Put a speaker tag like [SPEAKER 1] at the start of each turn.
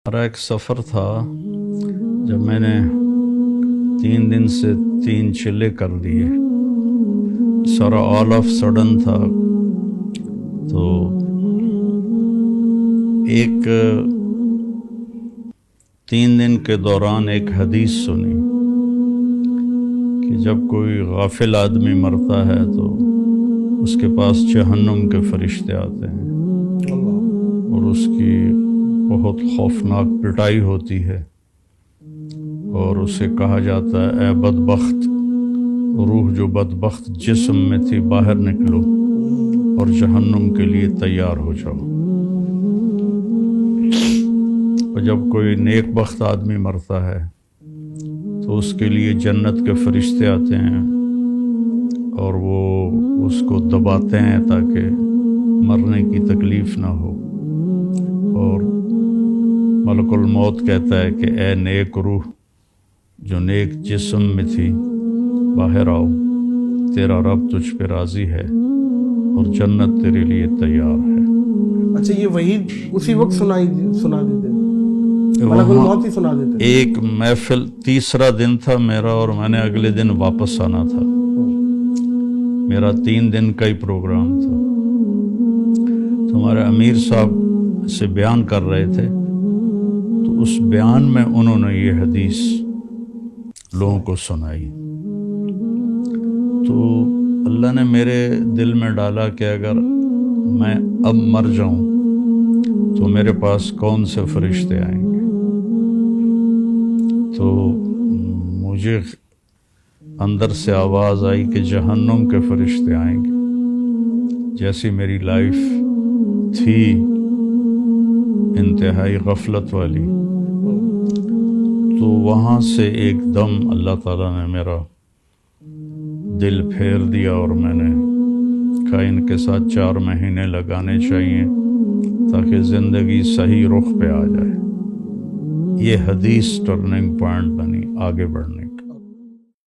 [SPEAKER 1] ہمارا ایک سفر تھا جب میں نے 3 دن سے 3 چلے کر دیے، سارا آل آف سڈن تھا، تو ایک 3 دن کے دوران ایک حدیث سنی کہ جب کوئی غافل آدمی مرتا ہے تو اس کے پاس جہنم کے فرشتے آتے ہیں اور اس کی بہت خوفناک پٹائی ہوتی ہے اور اسے کہا جاتا ہے اے بدبخت روح جو بدبخت جسم میں تھی، باہر نکلو اور جہنم کے لیے تیار ہو جاؤ۔ اور جب کوئی نیک بخت آدمی مرتا ہے تو اس کے لیے جنت کے فرشتے آتے ہیں اور وہ اس کو دباتے ہیں تاکہ مرنے کی تکلیف نہ ہو، اور ملک الموت کہتا ہے کہ اے نیک روح جو نیک جسم میں تھی، باہر آؤ، تیرا رب تجھ پہ راضی ہے اور جنت تیرے لیے تیار ہے۔
[SPEAKER 2] اچھا، یہ وہی اسی وقت سنا دیتے، ملک الموت ہی سنا دیتے؟
[SPEAKER 1] ایک محفل، تیسرا دن تھا میرا اور میں نے اگلے دن واپس آنا تھا، میرا 3 دن کا ہی پروگرام تھا۔ تو ہمارے امیر صاحب سے بیان کر رہے تھے، تو اس بیان میں انہوں نے یہ حدیث لوگوں کو سنائی، تو اللہ نے میرے دل میں ڈالا کہ اگر میں اب مر جاؤں تو میرے پاس کون سے فرشتے آئیں گے۔ تو مجھے اندر سے آواز آئی کہ جہنم کے فرشتے آئیں گے۔ جیسی میری لائف تھی انتہائی غفلت والی، تو وہاں سے ایک دم اللہ تعالیٰ نے میرا دل پھیر دیا اور میں نے کہا ان کے ساتھ 4 مہینے لگانے چاہیے تاکہ زندگی صحیح رخ پہ آ جائے۔ یہ حدیث ٹرننگ پوائنٹ بنی آگے بڑھنے کی۔